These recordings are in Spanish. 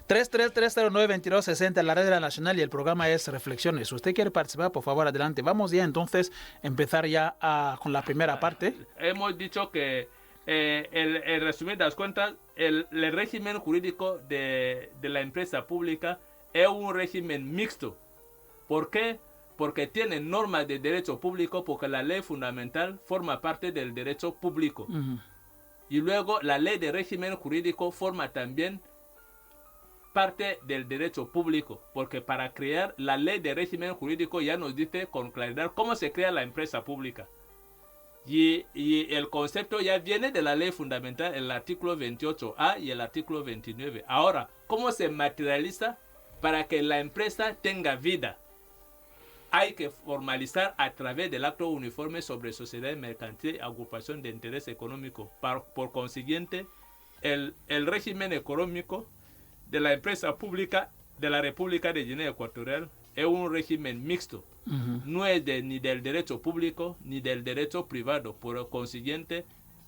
333092260, la red de la nacional, y el programa es Reflexiones. Si usted quiere participar, por favor, adelante. Vamos ya entonces a empezar ya con la primera parte. Hemos dicho que el resumidas cuentas, el régimen jurídico de la empresa pública es un régimen mixto. ¿Por qué? Porque tiene normas de derecho público, porque la ley fundamental forma parte del derecho público. Y luego la ley de régimen jurídico forma también parte del derecho público, porque para crear la ley de régimen jurídico ya nos dice con claridad cómo se crea la empresa pública. Y el concepto ya viene de la ley fundamental, el artículo 28A y el artículo 29. Ahora, ¿cómo se materializa para que la empresa tenga vida? Hay que formalizar a través del acto uniforme sobre sociedad mercantil y agrupación de interés económico. Por consiguiente, el régimen económico de la empresa pública de la República de Guinea Ecuatorial es un régimen mixto. No es ni del derecho público ni del derecho privado. Por consiguiente,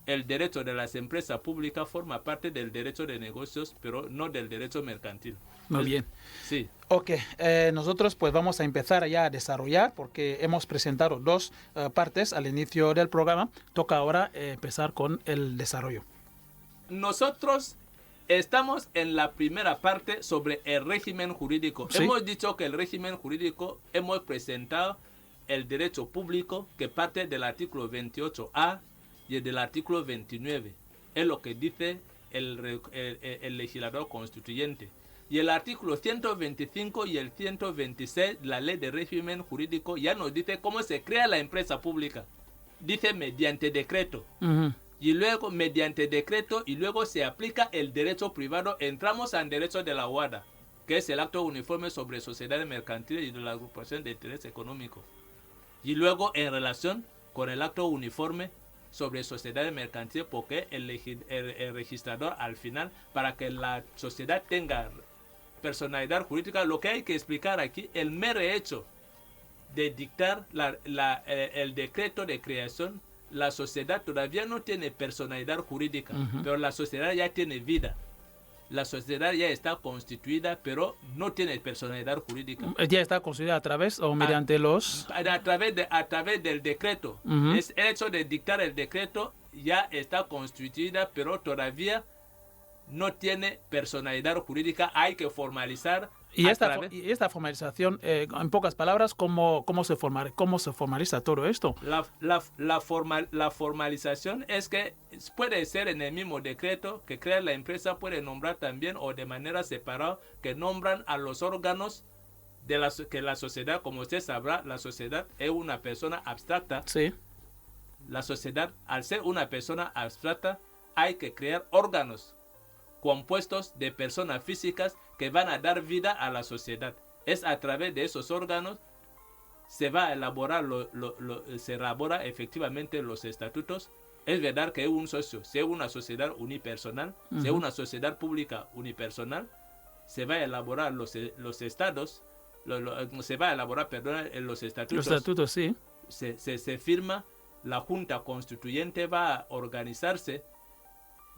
el derecho de las empresas públicas forma parte del derecho de negocios, pero no del derecho mercantil. Muy bien. Sí. Ok, nosotros pues vamos a empezar ya a desarrollar, porque hemos presentado dos partes al inicio del programa. Toca ahora empezar con el desarrollo. Nosotros estamos en la primera parte sobre el régimen jurídico. ¿Sí? Hemos dicho que el régimen jurídico, hemos presentado el derecho público que parte del artículo 28A y del artículo 29. Es lo que dice el legislador constituyente. Y el artículo 125 y el 126, la ley de régimen jurídico, ya nos dice cómo se crea la empresa pública. Dice mediante decreto. Y luego mediante decreto, y luego se aplica el derecho privado. Entramos al derecho de la UADA, que es el acto uniforme sobre sociedades mercantiles y de la agrupación de interés económico. Y luego en relación con el acto uniforme sobre sociedades mercantiles, porque el registrador al final, para que la sociedad tenga personalidad jurídica, lo que hay que explicar aquí, el mero hecho de dictar el decreto de creación, la sociedad todavía no tiene personalidad jurídica, pero la sociedad ya tiene vida. La sociedad ya está constituida, pero no tiene personalidad jurídica. ¿Ya está constituida a través o mediante los...? A través del decreto. Es el hecho de dictar el decreto, ya está constituida, pero todavía no tiene personalidad jurídica. Hay que formalizar. Y esta formalización, en pocas palabras, ¿cómo se formaliza todo esto? La formalización es que puede ser en el mismo decreto que crea la empresa, puede nombrar también, o de manera separada, que nombran a los órganos de que la sociedad, como usted sabrá, la sociedad es una persona abstracta. Sí. La sociedad, al ser una persona abstracta, hay que crear órganos compuestos de personas físicas que van a dar vida a la sociedad. Es a través de esos órganos se va a elaborar se elabora efectivamente los estatutos. Es verdad que es un socio, si es una sociedad unipersonal, si es una sociedad pública unipersonal, se va a elaborar los estados, se va a elaborar, perdón, los estatutos. Los estatutos, sí. Se firma, la Junta Constituyente va a organizarse,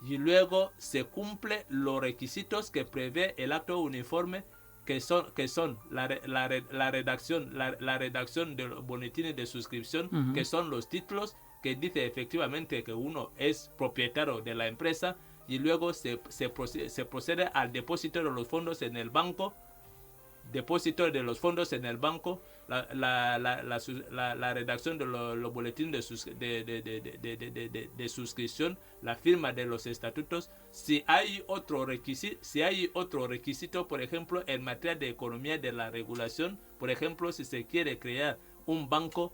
y luego se cumplen los requisitos que prevé el acto uniforme, que son la redacción de los boletines de suscripción, que son los títulos, que dice efectivamente que uno es propietario de la empresa, y luego se procede al depósito de los fondos en el banco, la redacción de los boletines de suscripción, la firma de los estatutos. Si hay otro requisito, por ejemplo, en materia de economía de la regulación, por ejemplo, si se quiere crear un banco,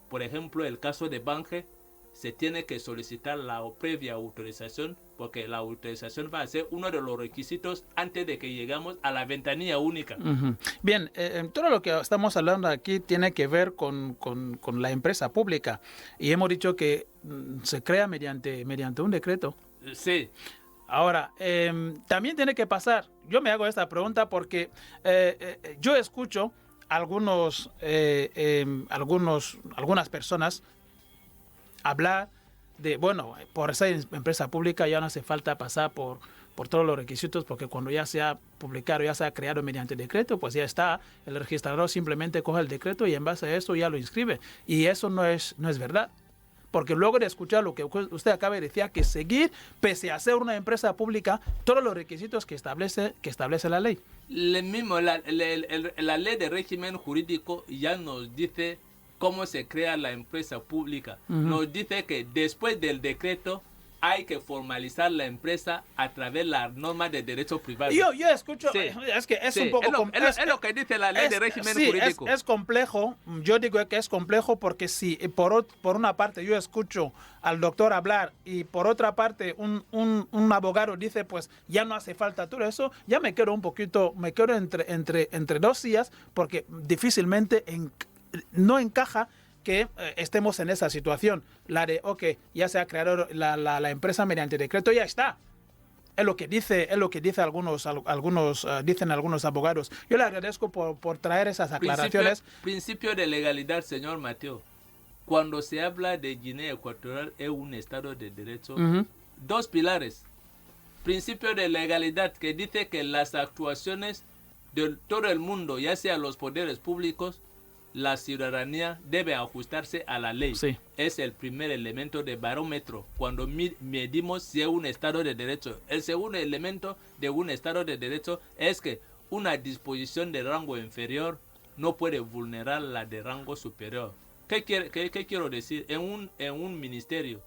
por ejemplo, el caso de Bange, se tiene que solicitar la previa autorización, porque la autorización va a ser uno de los requisitos antes de que llegamos a la ventanilla única. Bien, todo lo que estamos hablando aquí tiene que ver con la empresa pública, y hemos dicho que se crea mediante un decreto. Sí. Ahora, también tiene que pasar, yo me hago esta pregunta porque yo escucho algunas personas hablar de, bueno, por ser empresa pública ya no hace falta pasar por por todos los requisitos, porque cuando ya se ha publicado, ya se ha creado mediante decreto, pues ya está, el registrador simplemente coge el decreto y en base a eso ya lo inscribe. Y eso no es verdad. Porque luego de escuchar lo que usted acaba de decir, que seguir, pese a ser una empresa pública, todos los requisitos que establece la ley. La ley de régimen jurídico ya nos dice cómo se crea la empresa pública. Nos dice que después del decreto hay que formalizar la empresa a través de las normas de derecho privado. Yo escucho, sí, es que es sí, un poco... es lo que dice la ley de régimen jurídico. Es complejo, yo digo que es complejo porque si por una parte yo escucho al doctor hablar y por otra parte un abogado dice pues ya no hace falta todo eso, ya me quedo entre dos sillas porque difícilmente no encaja que estemos en esa situación, la de, ya se ha creado la empresa mediante decreto, ya está. Es lo que dice dicen algunos abogados. Yo le agradezco por traer esas aclaraciones. Principio de legalidad, señor Mateo. Cuando se habla de Guinea Ecuatorial es un estado de derecho, dos pilares. Principio de legalidad que dice que las actuaciones de todo el mundo, ya sea los poderes públicos, la ciudadanía debe ajustarse a la ley. Sí. Es el primer elemento de barómetro cuando medimos si es un estado de derecho. El segundo elemento de un estado de derecho es que una disposición de rango inferior no puede vulnerar la de rango superior. ¿Qué quiero decir? En un ministerio,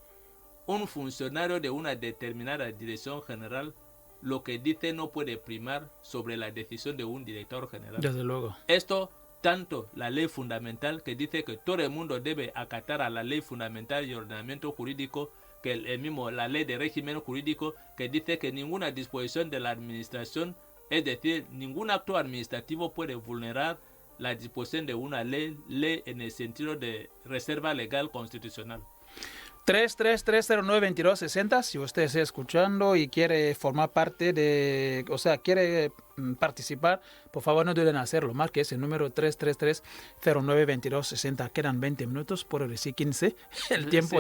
un funcionario de una determinada dirección general, lo que dice no puede primar sobre la decisión de un director general. Desde luego. Esto tanto la ley fundamental que dice que todo el mundo debe acatar a la ley fundamental y ordenamiento jurídico, que la ley de régimen jurídico que dice que ninguna disposición de la administración, es decir, ningún acto administrativo puede vulnerar la disposición de una ley en el sentido de reserva legal constitucional. 333092260, si usted está escuchando y quiere formar parte quiere participar, por favor no duden en hacerlo, marque ese número 333092260. Quedan 20 minutos, por decir 15, el tiempo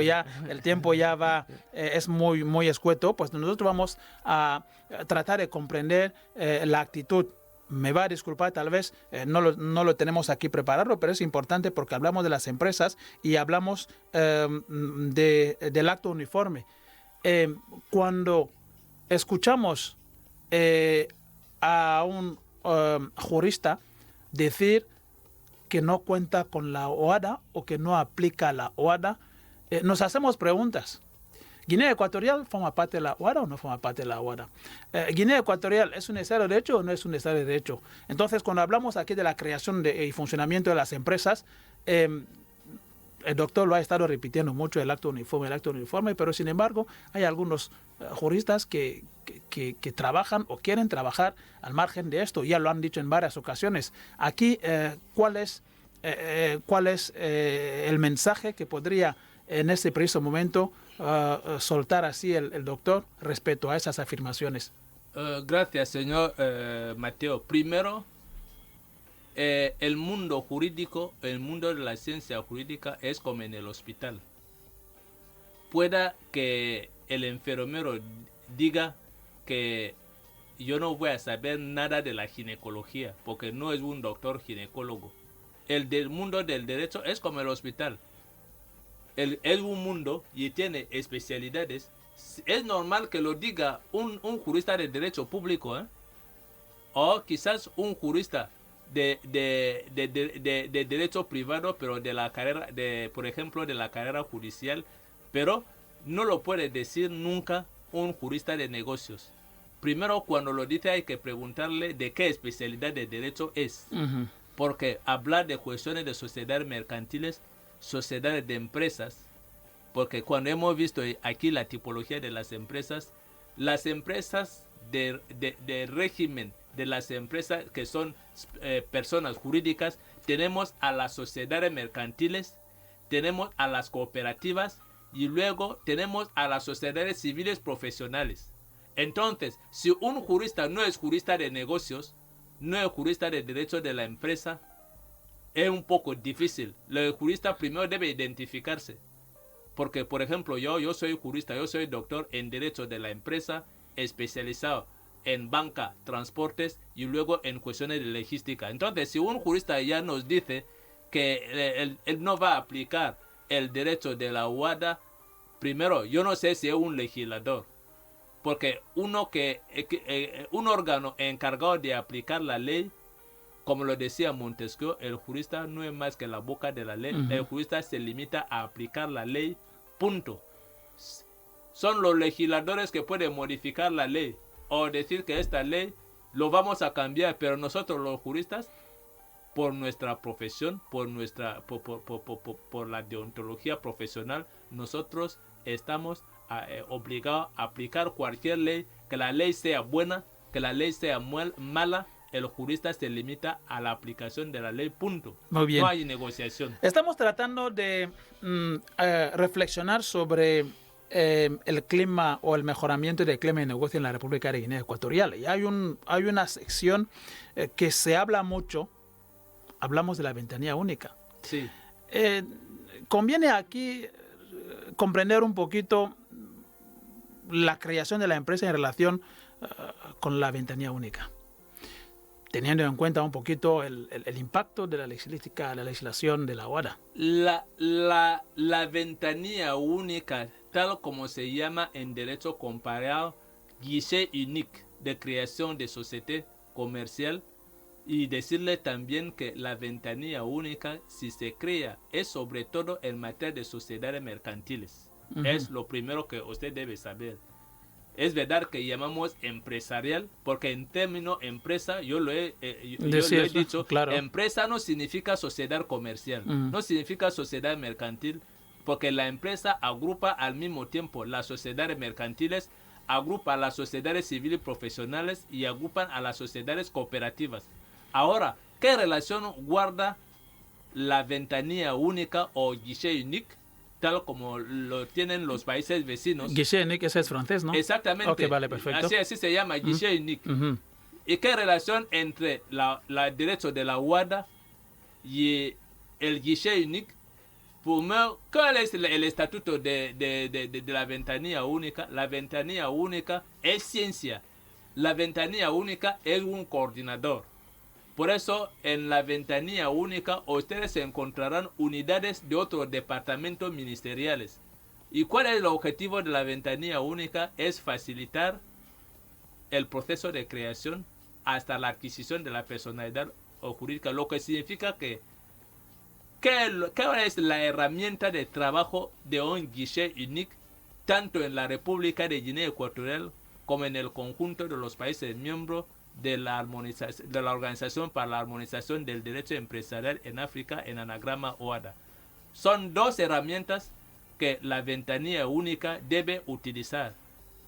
ya va, es muy escueto, pues nosotros vamos a tratar de comprender la actitud. Me va a disculpar, tal vez no lo tenemos aquí preparado, pero es importante porque hablamos de las empresas y hablamos del acto uniforme. Cuando escuchamos a un jurista decir que no cuenta con la OHADA o que no aplica la OHADA, nos hacemos preguntas. ¿Guinea Ecuatorial forma parte de la OHADA o no forma parte de la OHADA? ¿Guinea Ecuatorial es un estado de derecho o no es un estado de derecho? Entonces, cuando hablamos aquí de la creación y funcionamiento de las empresas, el doctor lo ha estado repitiendo mucho, el acto uniforme, pero sin embargo hay algunos juristas que trabajan o quieren trabajar al margen de esto, ya lo han dicho en varias ocasiones. Aquí, ¿cuál es el mensaje que podría en este preciso momento soltar así el doctor respecto a esas afirmaciones? Gracias, señor Mateo. Primero, el mundo jurídico, el mundo de la ciencia jurídica es como en el hospital. Pueda que el enfermero diga que yo no voy a saber nada de la ginecología porque no es un doctor ginecólogo. El del mundo del derecho es como el hospital. Es un mundo y tiene especialidades. Es normal que lo diga un jurista de derecho público, o quizás un jurista de derecho privado, pero de la carrera, por ejemplo, de la carrera judicial, pero no lo puede decir nunca un jurista de negocios. Primero, cuando lo dice hay que preguntarle de qué especialidad de derecho es, porque hablar de cuestiones de sociedades mercantiles, sociedades de empresas, porque cuando hemos visto aquí la tipología de las empresas de régimen de las empresas que son personas jurídicas, tenemos a las sociedades mercantiles, tenemos a las cooperativas y luego tenemos a las sociedades civiles profesionales. Entonces, si un jurista no es jurista de negocios, no es jurista de derecho de la empresa, es un poco difícil. El jurista primero debe identificarse. Porque, por ejemplo, yo soy jurista, yo soy doctor en derecho de la empresa especializado en banca, transportes y luego en cuestiones de logística. Entonces, si un jurista ya nos dice que él no va a aplicar el derecho de la UADA, primero, yo no sé si es un legislador, porque un órgano encargado de aplicar la ley, como lo decía Montesquieu, el jurista no es más que la boca de la ley. El jurista se limita a aplicar la ley, punto. Son los legisladores que pueden modificar la ley o decir que esta ley lo vamos a cambiar, pero nosotros los juristas, por nuestra profesión, por la deontología profesional, nosotros estamos obligados a aplicar cualquier ley, que la ley sea buena, que la ley sea mala. El jurista se limita a la aplicación de la ley, punto. Muy bien. No hay negociación. Estamos tratando de reflexionar sobre el clima o el mejoramiento del clima de negocio en la República de Guinea Ecuatorial. Y hay una sección que se habla mucho, hablamos de la ventanilla única. Sí. Conviene aquí comprender un poquito la creación de la empresa en relación con la ventanilla única, teniendo en cuenta un poquito el impacto de la legislación de la OADA. La ventanilla única, tal como se llama en derecho comparado, guichet unique de creación de sociedad comercial, y decirle también que la ventanilla única, si se crea, es sobre todo en materia de sociedades mercantiles. Es lo primero que usted debe saber. Es verdad que llamamos empresarial, porque en término empresa, yo lo he dicho, claro. Empresa no significa sociedad comercial, no significa sociedad mercantil, porque la empresa agrupa al mismo tiempo las sociedades mercantiles, agrupa a las sociedades civiles profesionales y agrupan a las sociedades cooperativas. Ahora, ¿qué relación guarda la ventanilla única o guichet unique, tal como lo tienen los países vecinos? Guichet unique, ese es francés, ¿no? Exactamente. Ok, vale, perfecto. Así se llama, guichet unique. ¿Y qué relación entre el derecho de la UADA y el guichet unique? ¿Cuál es el estatuto de la ventanilla única? La ventanilla única es ciencia. La ventanilla única es un coordinador. Por eso, en la ventanilla única, ustedes encontrarán unidades de otros departamentos ministeriales. ¿Y cuál es el objetivo de la ventanilla única? Es facilitar el proceso de creación hasta la adquisición de la personalidad jurídica, lo que significa que ¿qué es la herramienta de trabajo de un guichet unique, tanto en la República de Guinea Ecuatorial como en el conjunto de los países miembros de la Organización para la Armonización del Derecho Empresarial en África, en anagrama OADA? Son dos herramientas que la ventanilla única debe utilizar.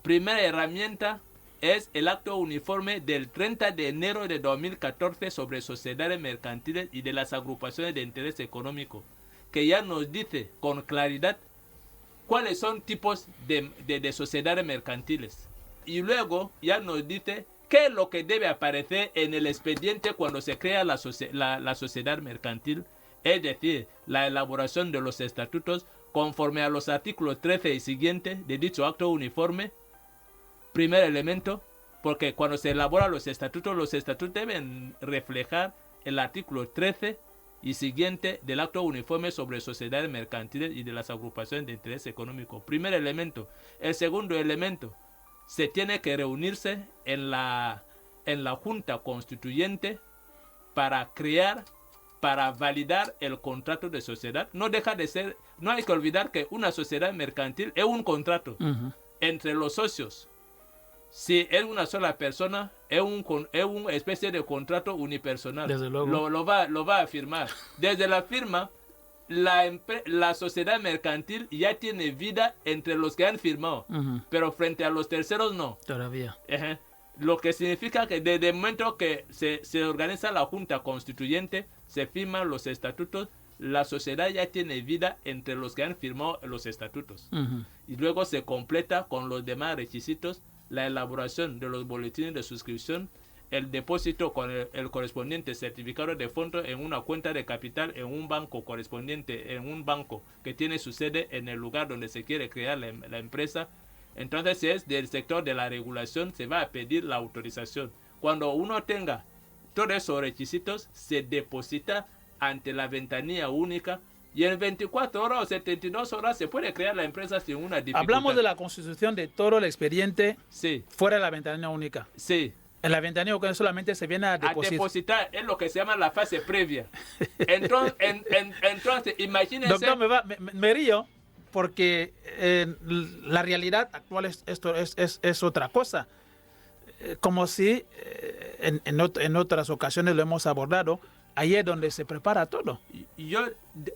Primera herramienta es el acto uniforme del 30 de enero de 2014 sobre sociedades mercantiles y de las agrupaciones de interés económico, que ya nos dice con claridad cuáles son tipos de sociedades mercantiles. Y luego ya nos dice qué es lo que debe aparecer en el expediente cuando se crea la sociedad mercantil, es decir, la elaboración de los estatutos conforme a los artículos 13 y siguientes de dicho acto uniforme. Primer elemento, porque cuando se elaboran los estatutos deben reflejar el artículo 13 y siguiente del acto uniforme sobre sociedades mercantiles y de las agrupaciones de interés económico. Primer elemento. El segundo elemento, se tiene que reunirse en la Junta Constituyente para validar el contrato de sociedad. No deja de ser, no hay que olvidar que una sociedad mercantil es un contrato entre los socios. Si es una sola persona, es una especie de contrato unipersonal. Desde luego. Lo va a firmar. Desde la firma, la sociedad mercantil ya tiene vida entre los que han firmado, pero frente a los terceros no. Todavía. Lo que significa que desde el momento que se organiza la Junta Constituyente, se firman los estatutos, la sociedad ya tiene vida entre los que han firmado los estatutos. Y luego se completa con los demás requisitos, la elaboración de los boletines de suscripción, el depósito con el correspondiente certificado de fondo en una cuenta de capital en un banco correspondiente, en un banco que tiene su sede en el lugar donde se quiere crear la empresa, Entonces, si es del sector de la regulación, se va a pedir la autorización. Cuando uno tenga todos esos requisitos, se deposita ante la ventanilla única y en 24 horas o 72 horas se puede crear la empresa sin una dificultad. Hablamos de la constitución de todo el expediente Sí, fuera de la ventanilla única. sí. En la ventanilla única solamente se viene a A depositar. depositar es lo que se llama la fase previa. Entonces, entonces imagínense... Doctor, me río porque la realidad actual es otra cosa. Como si en otras ocasiones lo hemos abordado, ahí es donde se prepara todo. Yo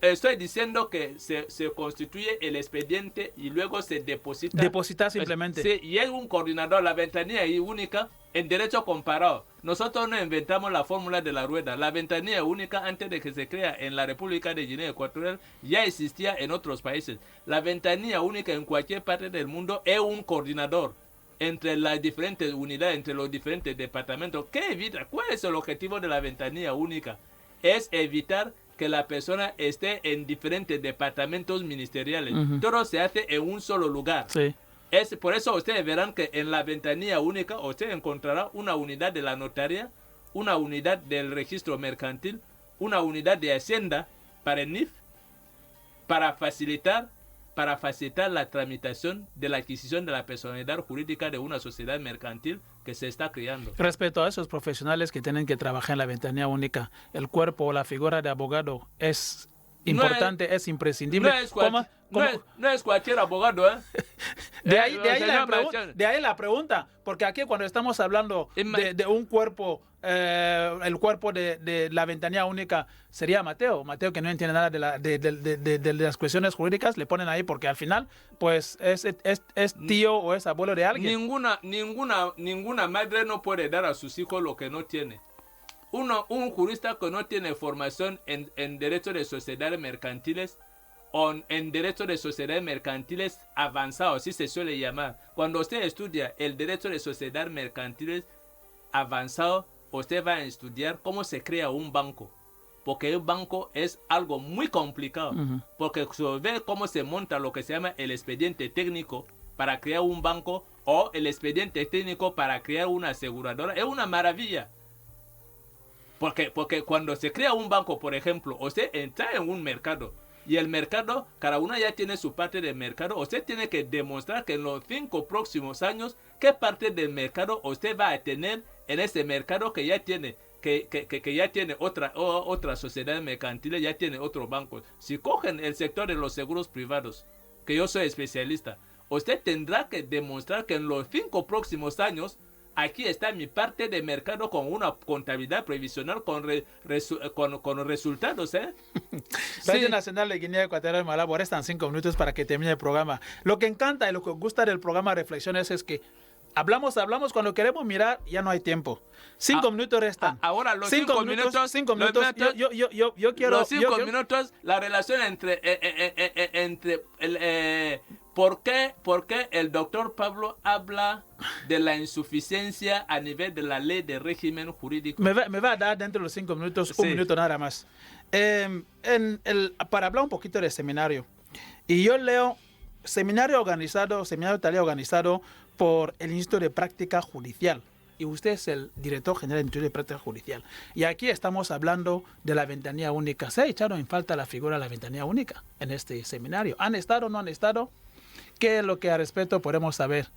estoy diciendo que se constituye el expediente y luego se deposita. Depositar simplemente. Sí, y es un coordinador, la ventanilla única en derecho comparado. Nosotros no inventamos la fórmula de la rueda. La ventanilla única, antes de que se crea en la República de Guinea Ecuatorial, ya existía en otros países. La ventanilla única en cualquier parte del mundo es un coordinador entre las diferentes unidades, entre los diferentes departamentos. ¿Qué evita? ¿Cuál es el objetivo de la ventanilla única? Es evitar que la persona esté en diferentes departamentos ministeriales. Todo se hace en un solo lugar. Sí. Es por eso ustedes verán que en la ventanilla única usted encontrará una unidad de la notaría, una unidad del registro mercantil, una unidad de hacienda para el NIF, para facilitar la tramitación de la adquisición de la personalidad jurídica de una sociedad mercantil que se está creando. Respecto a esos profesionales que tienen que trabajar en la ventanilla única, el cuerpo o la figura de abogado es importante, es imprescindible. No es cualquier abogado, ¿eh? De ahí la pregunta, porque aquí cuando estamos hablando de un cuerpo, el cuerpo de la ventanilla única sería Mateo que no entiende nada de las cuestiones jurídicas, le ponen ahí porque al final pues es tío o es abuelo de alguien. Ninguna madre no puede dar a sus hijos lo que no tiene. Un jurista que no tiene formación en derecho de sociedades mercantiles o en derecho de sociedades mercantiles avanzados, así se suele llamar. Cuando usted estudia el derecho de sociedades mercantiles avanzado, usted va a estudiar cómo se crea un banco. Porque el banco es algo muy complicado. Porque se ve cómo se monta lo que se llama el expediente técnico para crear un banco o el expediente técnico para crear una aseguradora. Es una maravilla. Porque cuando se crea un banco, por ejemplo, usted entra en un mercado y el mercado, cada una ya tiene su parte del mercado. Usted tiene que demostrar que en los 5 próximos años, qué parte del mercado usted va a tener en ese mercado que ya tiene, que ya tiene otra sociedad mercantil, ya tiene otro banco. Si cogen el sector de los seguros privados, que yo soy especialista, usted tendrá que demostrar que en los 5 próximos años, aquí está mi parte de mercado con una contabilidad previsional con resultados, ¿eh? Radio Nacional de Guinea Ecuatorial de Malabo, restan 5 minutos para que termine el programa. Lo que encanta y lo que gusta del programa Reflexiones es que hablamos, cuando queremos mirar ya no hay tiempo. 5 minutos restan. Ahora los 5 minutos. 5 minutos. Yo quiero. Los 5 minutos, la relación entre ¿Por qué el doctor Pablo habla de la insuficiencia a nivel de la ley de régimen jurídico? Me va a dar dentro de los 5 minutos, un minuto nada más. Para hablar un poquito del seminario. Y yo leo seminario de tarea organizado por el Instituto de Práctica Judicial. Y usted es el director general del Instituto de Práctica Judicial. Y aquí estamos hablando de la ventanilla única. ¿Se ha echado en falta la figura de la ventanilla única en este seminario? ¿Han estado o no han estado? ¿Qué es lo que al respecto podemos saber,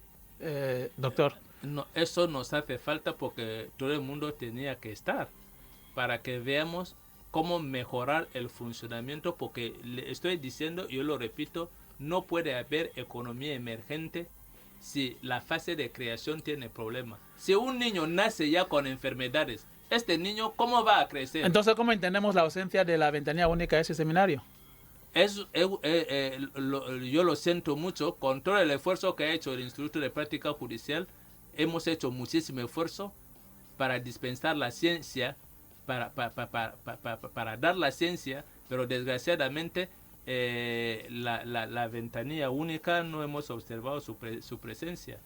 doctor? No, eso nos hace falta porque todo el mundo tenía que estar para que veamos cómo mejorar el funcionamiento, porque le estoy diciendo, yo lo repito, no puede haber economía emergente si la fase de creación tiene problemas. Si un niño nace ya con enfermedades, este niño, ¿cómo va a crecer? Entonces, ¿cómo entendemos la ausencia de la ventanilla única de ese seminario? Yo lo siento mucho. Con todo el esfuerzo que ha hecho el Instituto de Práctica Judicial, hemos hecho muchísimo esfuerzo para dispensar la ciencia, para dar la ciencia, pero desgraciadamente la ventanilla única no hemos observado su presencia.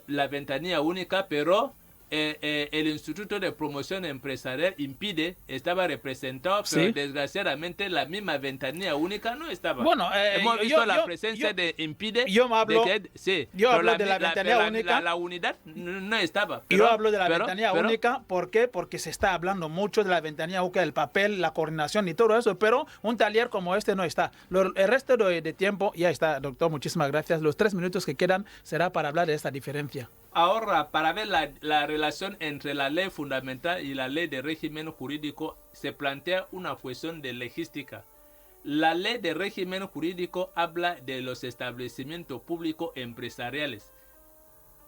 La ventanilla única, pero el Instituto de Promoción Empresarial impide, estaba representado, pero Sí. desgraciadamente la misma ventanilla única no estaba. Bueno, hemos visto la presencia de impide. yo me hablo- sí, yo pero hablo de la ventanilla única. La unidad no estaba. Yo hablo de la pero- ventanilla pero- única, ¿por qué? Porque se está hablando mucho de la ventanilla única, el papel, la coordinación y todo eso, pero un taller como este no está. El resto de tiempo ya está, doctor, muchísimas gracias. Los 3 minutos que quedan será para hablar de esta diferencia. Ahora, para ver la relación entre la ley fundamental y la ley de régimen jurídico, se plantea una cuestión de logística. La ley de régimen jurídico habla de los establecimientos públicos empresariales,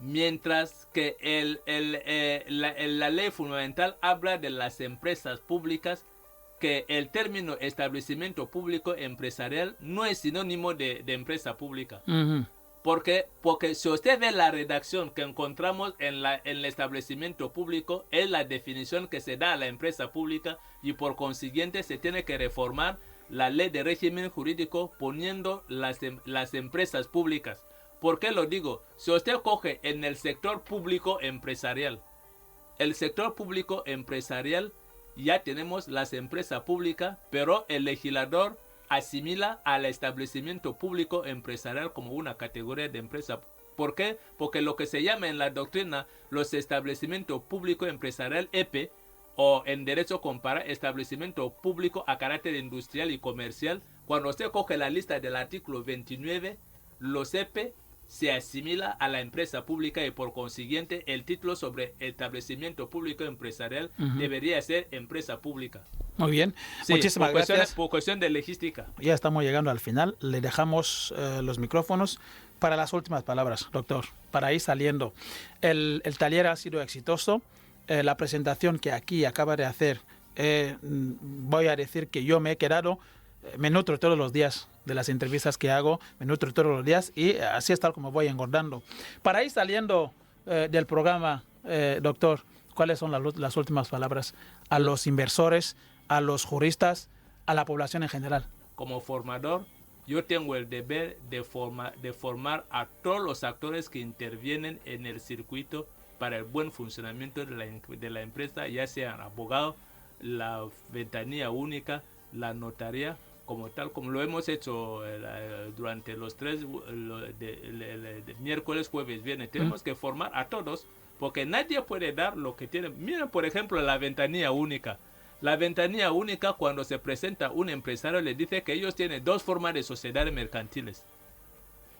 mientras que la ley fundamental habla de las empresas públicas, que el término establecimiento público empresarial no es sinónimo de empresa pública. Porque si usted ve la redacción que encontramos en el establecimiento público, es la definición que se da a la empresa pública, y por consiguiente se tiene que reformar la ley de régimen jurídico poniendo las empresas públicas. ¿Por qué lo digo? Si usted coge en el sector público empresarial, el sector público empresarial ya tenemos las empresas públicas, pero el legislador asimila al establecimiento público empresarial como una categoría de empresa. ¿Por qué? Porque lo que se llama en la doctrina los establecimientos público empresarial EP, o en derecho comparado establecimiento público a carácter industrial y comercial, cuando usted coge la lista del artículo 29, los EP se asimila a la empresa pública, y por consiguiente el título sobre establecimiento público empresarial debería ser empresa pública. Muy bien, Sí, muchísimas gracias. Por cuestión de logística. Ya estamos llegando al final. Le dejamos los micrófonos para las últimas palabras, doctor, para ir saliendo. El taller ha sido exitoso. La presentación que aquí acaba de hacer, voy a decir que yo me he quedado, me nutro todos los días de las entrevistas que hago, me nutro todos los días, y así es tal como voy engordando. Para ir saliendo del programa, doctor, ¿cuáles son las últimas palabras a los inversores, a los juristas, a la población en general? Como formador, yo tengo el deber de formar a todos los actores que intervienen en el circuito para el buen funcionamiento de la empresa, ya sean abogados, la ventanilla única, la notaría, como tal, como lo hemos hecho durante los 3 de miércoles, jueves, viernes. Tenemos que formar a todos, porque nadie puede dar lo que tiene. Miren, por ejemplo, la ventanilla única. La ventanilla única, cuando se presenta un empresario, le dice que ellos tienen 2 formas de sociedades mercantiles: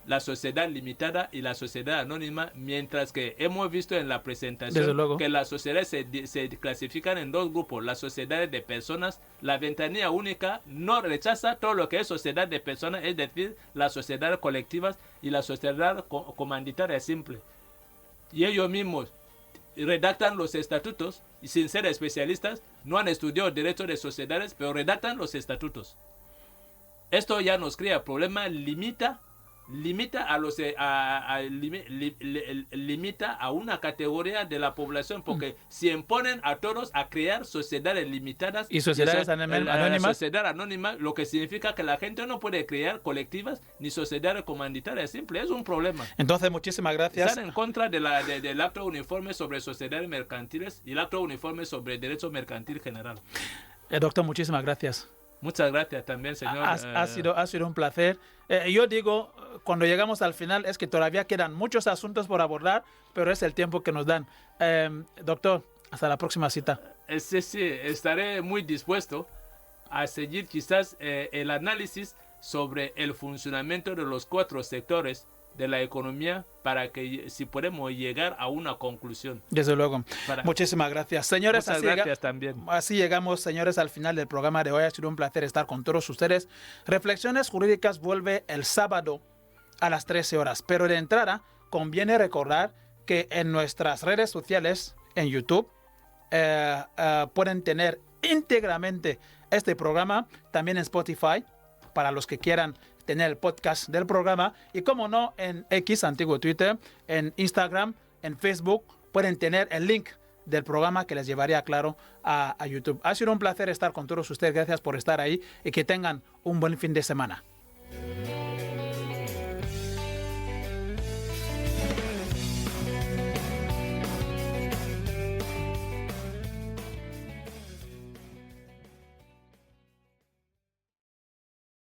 la sociedad limitada y la sociedad anónima, mientras que hemos visto en la presentación que las sociedades se clasifican en 2 grupos: las sociedades de personas. La ventanilla única no rechaza todo lo que es sociedad de personas, es decir, las sociedades colectivas y la sociedad comanditaria simple. Y ellos mismos redactan los estatutos, y sin ser especialistas, no han estudiado derecho de sociedades, pero redactan los estatutos. Esto ya nos crea problemas, limita a una categoría de la población, porque si imponen a todos a crear sociedades limitadas y sociedades anónimas, sociedad anónima, lo que significa que la gente no puede crear colectivas ni sociedades comunitarias simple, es un problema. Entonces, muchísimas gracias. Están en contra del acto uniforme sobre sociedades mercantiles y el acto uniforme sobre derecho mercantil general. Doctor, muchísimas gracias. Muchas gracias también, señor. Ha sido un placer. Yo digo, cuando llegamos al final, es que todavía quedan muchos asuntos por abordar, pero es el tiempo que nos dan. Doctor, hasta la próxima cita. Sí, estaré muy dispuesto a seguir quizás el análisis sobre el funcionamiento de los 4 sectores de la economía, para que si podemos llegar a una conclusión. Desde luego. Muchísimas gracias. Señores, muchas gracias también. Así llegamos, señores, al final del programa de hoy. Ha sido un placer estar con todos ustedes. Reflexiones Jurídicas vuelve el sábado a las 13 horas. Pero de entrada, conviene recordar que en nuestras redes sociales, en YouTube, pueden tener íntegramente este programa, también en Spotify, para los que quieran tener el podcast del programa, y como no, en X, antiguo Twitter, en Instagram, en Facebook, pueden tener el link del programa que les llevaría, claro, a YouTube. Ha sido un placer estar con todos ustedes. Gracias por estar ahí y que tengan un buen fin de semana.